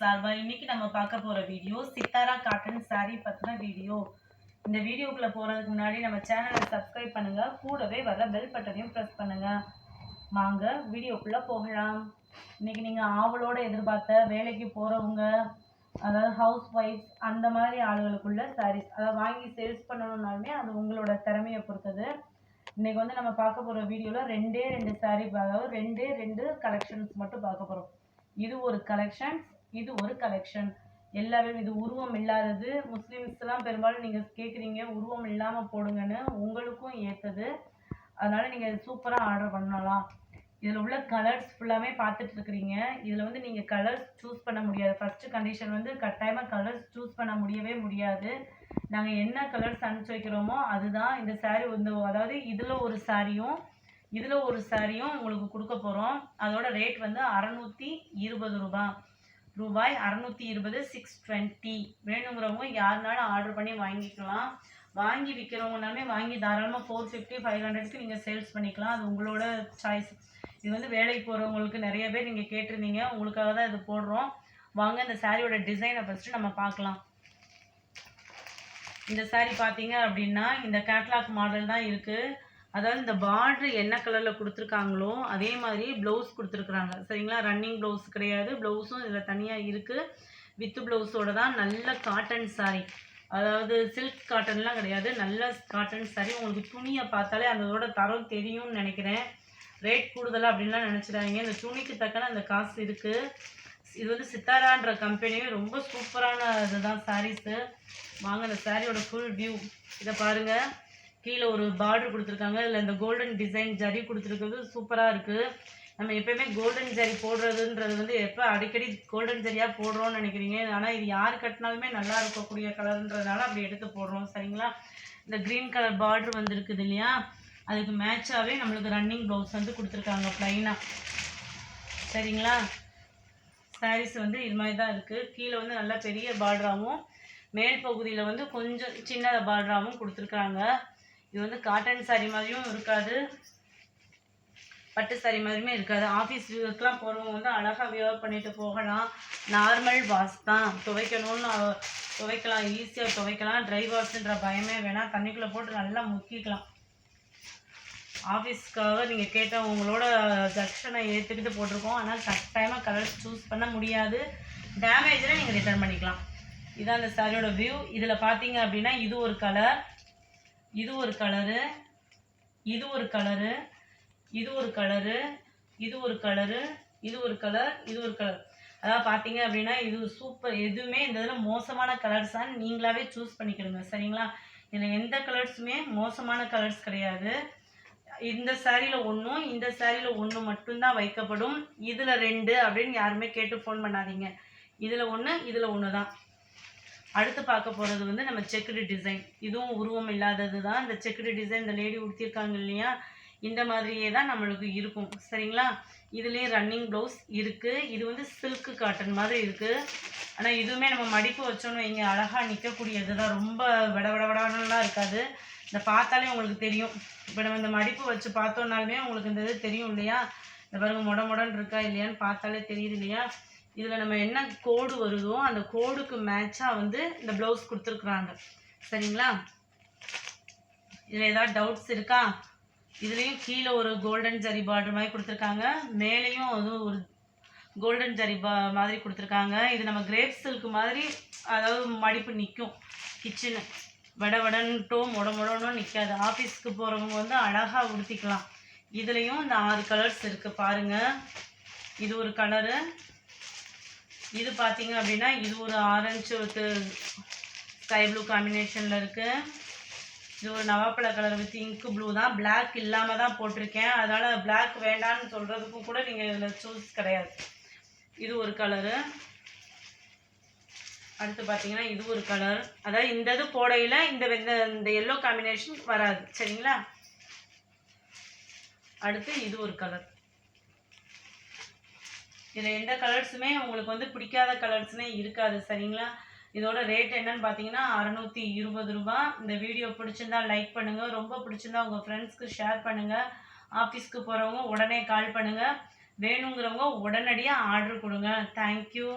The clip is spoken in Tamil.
சார்பா இன்னைக்கு நம்ம பார்க்க போற வீடியோ சித்தாரா காட்டன் saree பத்தின வீடியோ. இந்த வீடியோக்குள்ள போறதுக்கு முன்னாடி நம்ம சேனலை சப்ஸ்கிரைப் பண்ணுங்க, கூடவே வர பெல் பட்டனையும் பிரஸ் பண்ணுங்க. வாங்க வீடியோக்குள்ள போகலாம். இன்னைக்கு நீங்க ஆவலோட எதிர்பார்த்த வேலைக்கு போறவங்க, அதாவது ஹவுஸ் ஒய்ஃப் அந்த மாதிரி ஆளுகளுக்குள்ள sarees அதை வாங்கி சேல்ஸ் பண்ணணும்னாலுமே அது உங்களோட திறமையை பொறுத்தது. இன்னைக்கு வந்து நம்ம பார்க்க போற வீடியோல ரெண்டே saree, அதாவது ரெண்டு கலெக்ஷன்ஸ் மட்டும் பார்க்க போறோம். இது ஒரு கலெக்ஷன், இது ஒரு கலெக்ஷன். எல்லாமே இது உருவம் இல்லாதது. முஸ்லிம்ஸ் எல்லாம் பெரும்பாலும் நீங்க கேக்குறீங்க உருவம் இல்லாம போடுங்கன்னு, உங்களுக்கும் ஏத்தது. அதனால நீங்க சூப்பரா ஆர்டர் பண்ணலாம். இதுல உள்ள கலர்ஸ் ஃபுல்லாமே பார்த்துட்டு இருக்கிறீங்க. இதுல வந்து நீங்க கலர்ஸ் சூஸ் பண்ண முடியாது. ஃபர்ஸ்ட் கண்டிஷன் வந்து கட்டாயமா கலர்ஸ் சூஸ் பண்ண முடியவே முடியாது. நாங்க என்ன கலர்ஸ் அனுப்பிச்சு வைக்கிறோமோ அதுதான் இந்த saree வந்து, அதாவது இதுல ஒரு சாரியும் இதுல ஒரு சாரியும் உங்களுக்கு கொடுக்க போறோம். அதோட ரேட் வந்து 620 ரூபாய். 620 620. வேணுங்கிறவங்க யாருனாலும் ஆர்டர் பண்ணி வாங்கிக்கலாம். வாங்கி விற்கிறவங்கனாலுமே வாங்கி தாராளமாக 450 500க்கு நீங்கள் சேல்ஸ் பண்ணிக்கலாம். அது உங்களோட சாய்ஸ். இது வந்து வேலைக்கு போகிறவங்களுக்கு நிறைய பேர் நீங்கள் கேட்டிருந்தீங்க, உங்களுக்காக தான் இது போடுறோம். வாங்க இந்த சாரியோட டிசைனை ஃபஸ்ட்டு நம்ம பார்க்கலாம். இந்த saree பார்த்தீங்க அப்படின்னா இந்த கேட்லாக் மாடல் தான் இருக்குது. அதாவது இந்த பார்டர் என்ன கலரில் கொடுத்துருக்காங்களோ அதே மாதிரி ப்ளவுஸ் கொடுத்துருக்குறாங்க. சரிங்களா, ரன்னிங் ப்ளவுஸ் கிடையாது, ப்ளவுஸும் இதில் தனியாக இருக்குது. வித் ப்ளவுஸோட தான். நல்ல காட்டன் saree, அதாவது சில்க் காட்டன்லாம் கிடையாது, நல்ல காட்டன் saree. உங்களுக்கு துணியை பார்த்தாலே அதோட தரம் தெரியும்னு நினைக்கிறேன். ரேட் கூடுதலாக அப்படின்லாம் நினச்சிடாதீங்க, இந்த துணிக்கு தக்கன அந்த காசு இருக்குது. இது வந்து சித்தாரான்ற கம்பெனியும் ரொம்ப சூப்பரான இதுதான் சாரீஸு. வாங்க இந்த சாரியோட ஃபுல் வியூ இதை பாருங்கள். கீழே ஒரு பார்டர் கொடுத்துருக்காங்க, இல்லை இந்த கோல்டன் டிசைன் ஜரி கொடுத்துருக்கிறது சூப்பராக இருக்குது. நம்ம எப்போயுமே கோல்டன் ஜரி போடுறதுன்றது வந்து எப்போ அடிக்கடி கோல்டன் ஜரியாக போடுறோன்னு நினைக்கிறீங்க, ஆனால் இது யார் கட்டினாலுமே நல்லா இருக்கக்கூடிய கலர்ன்றதுனால அப்படி எடுத்து போடுறோம். சரிங்களா, இந்த க்ரீன் கலர் பார்டர் வந்து இருக்குது இல்லையா, அதுக்கு மேட்சாகவே நம்மளுக்கு ரன்னிங் ப்ளவுஸ் வந்து கொடுத்துருக்காங்க ப்ளைனாக. சரிங்களா, சாரீஸ் வந்து இது மாதிரி தான் இருக்குது. கீழே வந்து நல்லா பெரிய பார்டராகவும் மேல் பகுதியில் வந்து கொஞ்சம் சின்ன பார்டராகவும் கொடுத்துருக்காங்க. இது வந்து காட்டன் saree மாதிரியும் இருக்காது, பட்டு saree மாதிரியுமே இருக்காது. ஆஃபீஸ் வியூக்கெலாம் போகிறவங்க வந்து அழகாக வியர் பண்ணிட்டு போகலாம். நார்மல் வாஷ் தான், துவைக்கணும்னு துவைக்கலாம், ஈஸியாக துவைக்கலாம். ட்ரை வாஷ்ன்ற பயமே வேணாம், தண்ணிக்குள்ளே போட்டு நல்லா முக்கிக்கலாம். ஆஃபீஸ்க்காக நீங்கள் கேட்ட உங்களோட செக்ஷனை ஏற்றுக்கிட்டு போட்டிருக்கோம். ஆனால் கட்டாயமாக கலர்ஸ் சூஸ் பண்ண முடியாது, டேமேஜில் நீங்கள் ரிட்டர்ன் பண்ணிக்கலாம். இதான் அந்த சாரியோட வியூ. இதில் பார்த்தீங்க அப்படின்னா இது ஒரு கலர், இது ஒரு கலரு, இது ஒரு கலரு, இது ஒரு கலரு, இது ஒரு கலரு, இது ஒரு கலர், இது ஒரு கலர். அதாவது பார்த்தீங்க அப்படின்னா இது சூப்பர். எதுவுமே இந்த இதில் மோசமான கலர்ஸான்னு நீங்களாவே சூஸ் பண்ணிக்கிடுங்க. சரிங்களா, இதில் எந்த கலர்ஸுமே மோசமான கலர்ஸ் கிடையாது. இந்த சாரியில் ஒன்றும் இந்த சாரியில் ஒன்று மட்டும்தான் வைக்கப்படும். இதில் 2 அப்படின்னு யாருமே கேட்டு ஃபோன் பண்ணாதீங்க. இதில் ஒன்று இதில் ஒன்று தான். அடுத்து பார்க்க போகிறது வந்து நம்ம செக்குடு டிசைன். இதுவும் உருவம் இல்லாதது தான். இந்த செக்குடு டிசைன் இந்த லேடி உடுத்திருக்காங்க இல்லையா, இந்த மாதிரியே தான் நம்மளுக்கு இருக்கும். சரிங்களா, இதுலேயும் ரன்னிங் ப்ளவுஸ் இருக்குது. இது வந்து சில்க்கு காட்டன் மாதிரி இருக்குது. ஆனால் இதுவுமே நம்ம மடிப்பு வச்சோன்னு வைங்க அழகாக நிற்கக்கூடியது தான். ரொம்ப விடவிடவிடலாம் இருக்காது. இந்த பார்த்தாலே உங்களுக்கு தெரியும். இப்போ நம்ம இந்த மடிப்பு வச்சு பார்த்தோன்னாலுமே உங்களுக்கு இந்த இது தெரியும் இல்லையா, இந்த பாருங்க மொடன்னு இருக்கா இல்லையான்னு பார்த்தாலே தெரியுது இல்லையா. இதில் நம்ம என்ன கோடு வருதோ அந்த கோடுக்கு மேட்சாக வந்து இந்த ப்ளவுஸ் கொடுத்துருக்குறாங்க. சரிங்களா, இதில் ஏதாவது டவுட்ஸ் இருக்கா? இதுலேயும் கீழே ஒரு கோல்டன் ஜரி பார்டர் மாதிரி கொடுத்துருக்காங்க, மேலேயும் அது ஒரு கோல்டன் ஜரி மாதிரி கொடுத்துருக்காங்க. இது நம்ம கிரேப் சில்க் மாதிரி, அதாவது மடிப்பு நிற்கும். கிச்சனு வடவடன்ட்டோ மொடன்னு நிற்காது. ஆஃபீஸ்க்கு போகிறவங்க வந்து அழகாக உடுத்திக்கலாம். இதுலேயும் இந்த 6 கலர்ஸ் இருக்குது பாருங்கள். இது ஒரு கலரு, இது பார்த்தீங்க அப்படின்னா இது ஒரு ஆரஞ்சு வித் ஸ்கை ப்ளூ காம்பினேஷனில் இருக்குது. இது ஒரு நவாப்பழ கலர் வித் இங்கு ப்ளூ தான், பிளாக் இல்லாமல் தான் போட்டிருக்கேன். அதனால் பிளாக் வேண்டான்னு சொல்கிறதுக்கும் கூட நீங்கள் இதில் சூஸ் கிடையாது. இது ஒரு கலரு. அடுத்து பார்த்தீங்கன்னா இது ஒரு கலர், அதாவது இந்த இது போடையில் இந்த எல்லோ காம்பினேஷன் வராது. சரிங்களா, அடுத்து இது ஒரு கலர். இதில் எந்த கலர்ஸுமே உங்களுக்கு வந்து பிடிக்காத கலர்ஸ்னே இருக்காது. சரிங்களா, இதோட ரேட் என்னன்னு பார்த்தீங்கன்னா 620 ரூபாய். இந்த வீடியோ பிடிச்சிருந்தா லைக் பண்ணுங்கள், ரொம்ப பிடிச்சிருந்தா உங்கள் ஃப்ரெண்ட்ஸ்க்கு ஷேர் பண்ணுங்கள். ஆஃபீஸ்க்கு போகிறவங்க உடனே கால் பண்ணுங்கள், வேணுங்கிறவங்க உடனடியாக ஆர்டர் கொடுங்க. தேங்க்யூ.